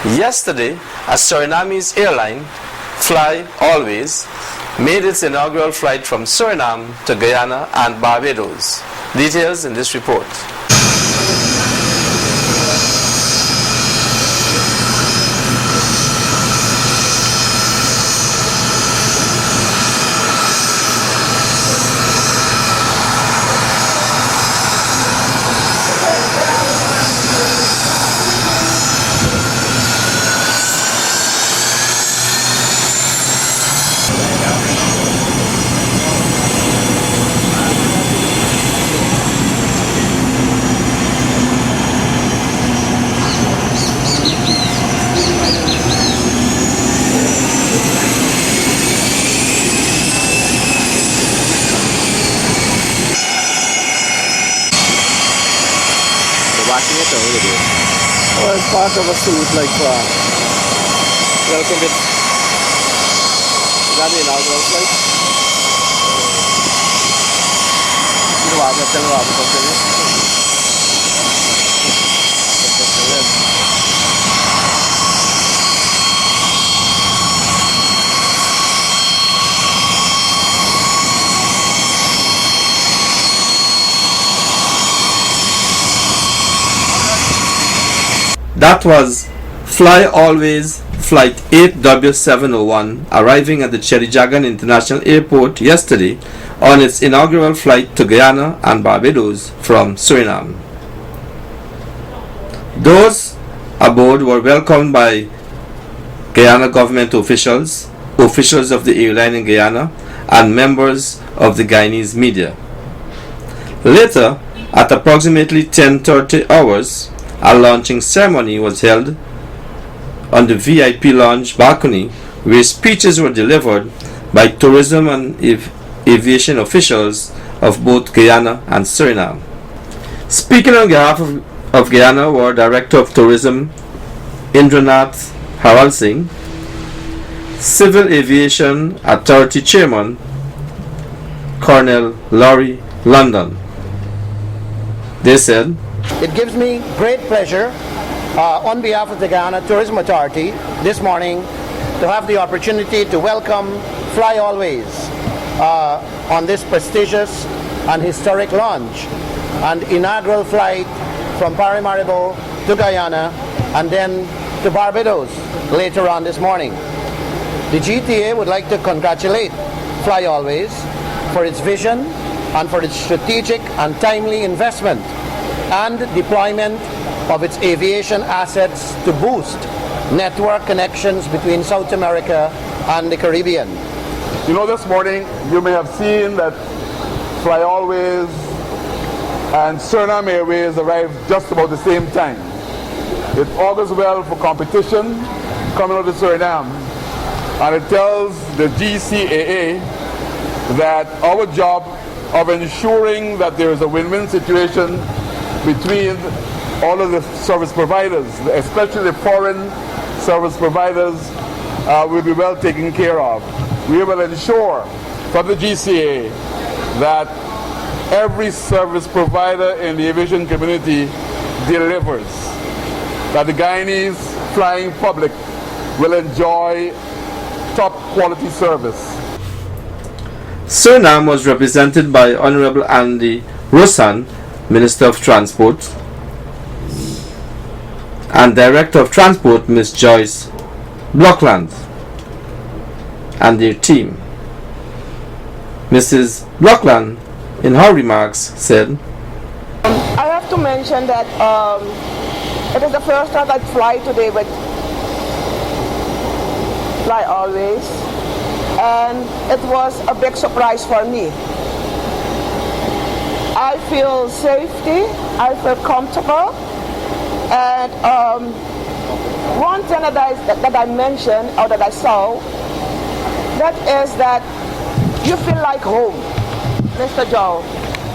Yesterday, a Surinamese airline, Fly Always, made its inaugural flight from Suriname to Guyana and Barbados. Details in this report. Watching it or what are you doing? Well, it's part of a suit like welcome it. Is that the inaugural flight? You know what? Tell me what to That was Fly Always Flight 8W701 arriving at the Cherijagan International Airport yesterday on its inaugural flight to Guyana and Barbados from Suriname. Those aboard were welcomed by Guyana government officials, officials of the airline in Guyana, and members of the Guyanese media. Later, at approximately 10:30 hours, a launching ceremony was held on the VIP lounge balcony where speeches were delivered by tourism and aviation officials of both Guyana and Suriname. Speaking on behalf of Guyana were Director of Tourism Indranath Haral Singh, Civil Aviation Authority Chairman Colonel Laurie London. They said, "It gives me great pleasure on behalf of the Guyana Tourism Authority this morning to have the opportunity to welcome Fly Always on this prestigious and historic launch and inaugural flight from Paramaribo to Guyana and then to Barbados later on this morning. The GTA would like to congratulate Fly Always for its vision and for its strategic and timely investment and deployment of its aviation assets to boost network connections between South America and the Caribbean." You know, this morning you may have seen that Fly Always and Suriname Airways arrived just about the same time. It augurs well for competition coming out of Suriname, and it tells the GCAA that our job of ensuring that there is a win-win situation between all of the service providers, especially the foreign service providers, will be well taken care of. We will ensure from the GCA that every service provider in the aviation community delivers, that the Guyanese flying public will enjoy top quality service. Suriname was represented by Honorable Andy Rosan, Minister of Transport, and Director of Transport Ms. Joyce Blockland and their team. Mrs. Blockland, in her remarks, said, "I have to mention that it is the first time I fly today with Fly Always, and it was a big surprise for me. I feel safety, I feel comfortable, and one thing that I mentioned or that I saw, that is that you feel like home, Mr. Joe.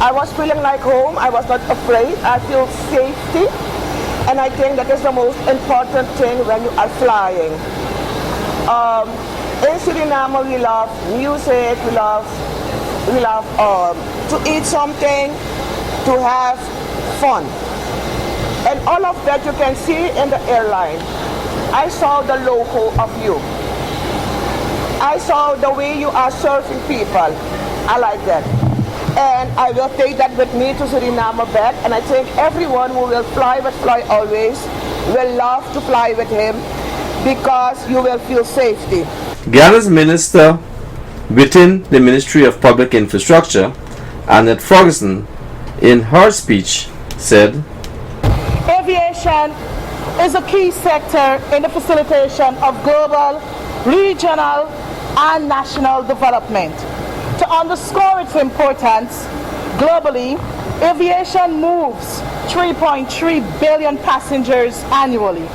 I was feeling like home, I was not afraid, I feel safety, and I think that is the most important thing when you are flying. In Suriname we love music, we love to eat something, to have fun. And all of that you can see in the airline. I saw the logo of you. I saw the way you are serving people. I like that. And I will take that with me to Suriname back, and I think everyone who will fly with Fly Always will love to fly with him because you will feel safety. Guyana's minister within the Ministry of Public Infrastructure, Annette Ferguson, in her speech said, Aviation is a key sector in the facilitation of global, regional, and national development. To underscore its importance, globally, aviation moves 3.3 billion passengers annually,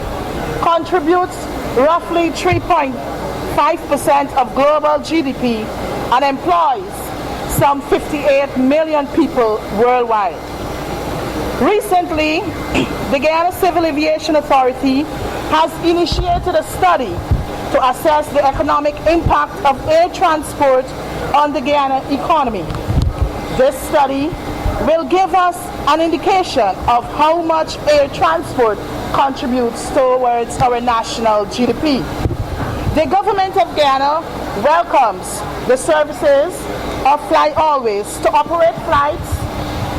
contributes roughly 3.5% of global GDP, and employs some 58 million people worldwide. Recently, the Guyana Civil Aviation Authority has initiated a study to assess the economic impact of air transport on the Guyana economy. This study will give us an indication of how much air transport contributes towards our national GDP. The government of Guyana welcomes the services of Fly Always to operate flights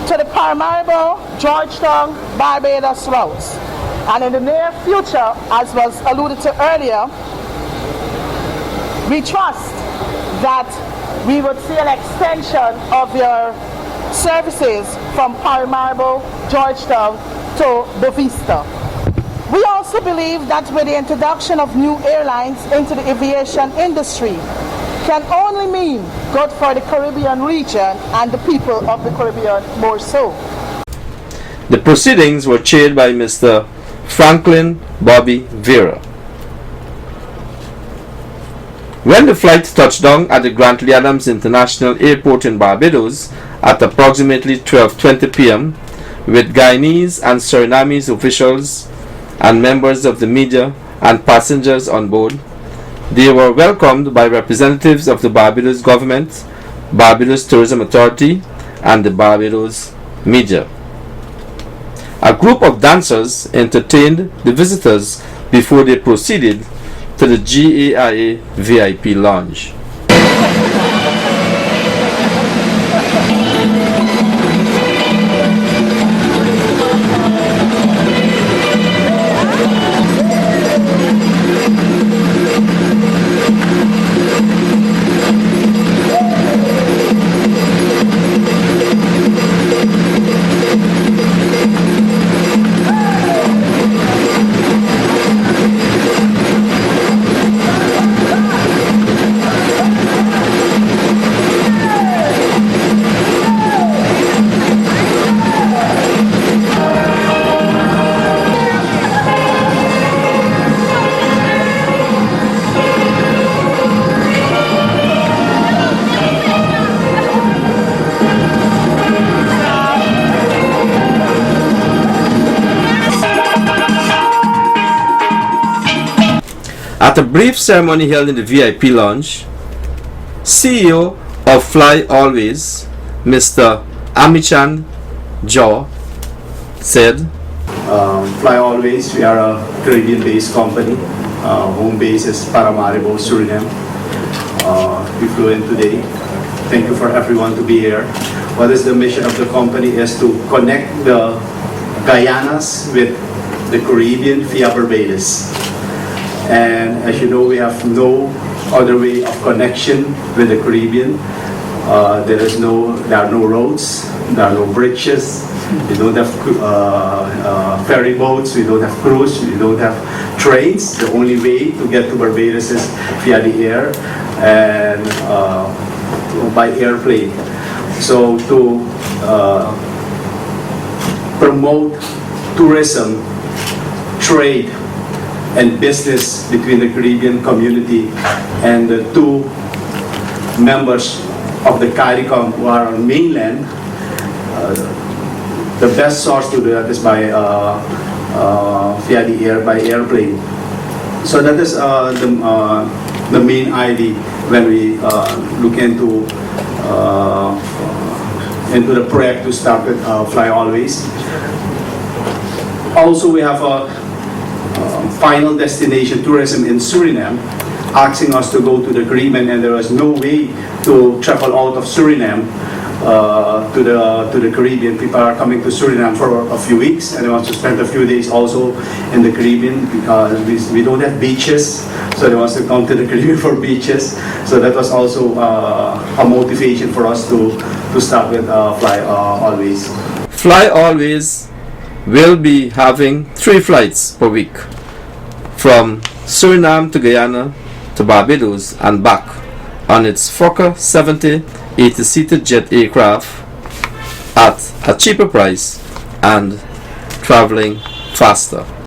to the Paramaribo, Georgetown, Barbados routes. And in the near future, as was alluded to earlier, we trust that we would see an extension of your services from Paramaribo, Georgetown to Bovista. We also believe that with the introduction of new airlines into the aviation industry can only mean good for the Caribbean region and the people of the Caribbean more so. The proceedings were chaired by Mr. Franklin Bobby Vera. When the flight touched down at the Grantley Adams International Airport in Barbados at approximately 12:20 p.m. with Guyanese and Surinamese officials and members of the media and passengers on board, they were welcomed by representatives of the Barbados government, Barbados Tourism Authority, and the Barbados media. A group of dancers entertained the visitors before they proceeded to the GAIA VIP lounge. At a brief ceremony held in the VIP lounge, CEO of Fly Always, Mr. Amichan Jaw, said, Fly Always, we are a Caribbean-based company. Home base is Paramaribo, Suriname. We flew in today. Thank you for everyone to be here. What is the mission of the company is to connect the Guyanas with the Caribbean via Barbados. And as you know, we have no other way of connection with the Caribbean. There are no roads, there are no bridges, we don't have ferry boats, we don't have cruise, we don't have trains. The only way to get to Barbados is via the air and by airplane. So to promote tourism, trade, and business between the Caribbean community and the two members of the CARICOM who are on mainland, the best source to do that is by via the air, by airplane. So that is the main idea when we look into the project to start with Fly Always. Also, we have a final destination tourism in Suriname, asking us to go to the Caribbean, and there was no way to travel out of Suriname to the Caribbean. People are coming to Suriname for a few weeks, and they want to spend a few days also in the Caribbean because we don't have beaches, so they want to come to the Caribbean for beaches. So that was also a motivation for us to start with Fly Always. Fly Always will be having 3 flights per week from Suriname to Guyana to Barbados and back on its Fokker 70 80-seated jet aircraft at a cheaper price and traveling faster.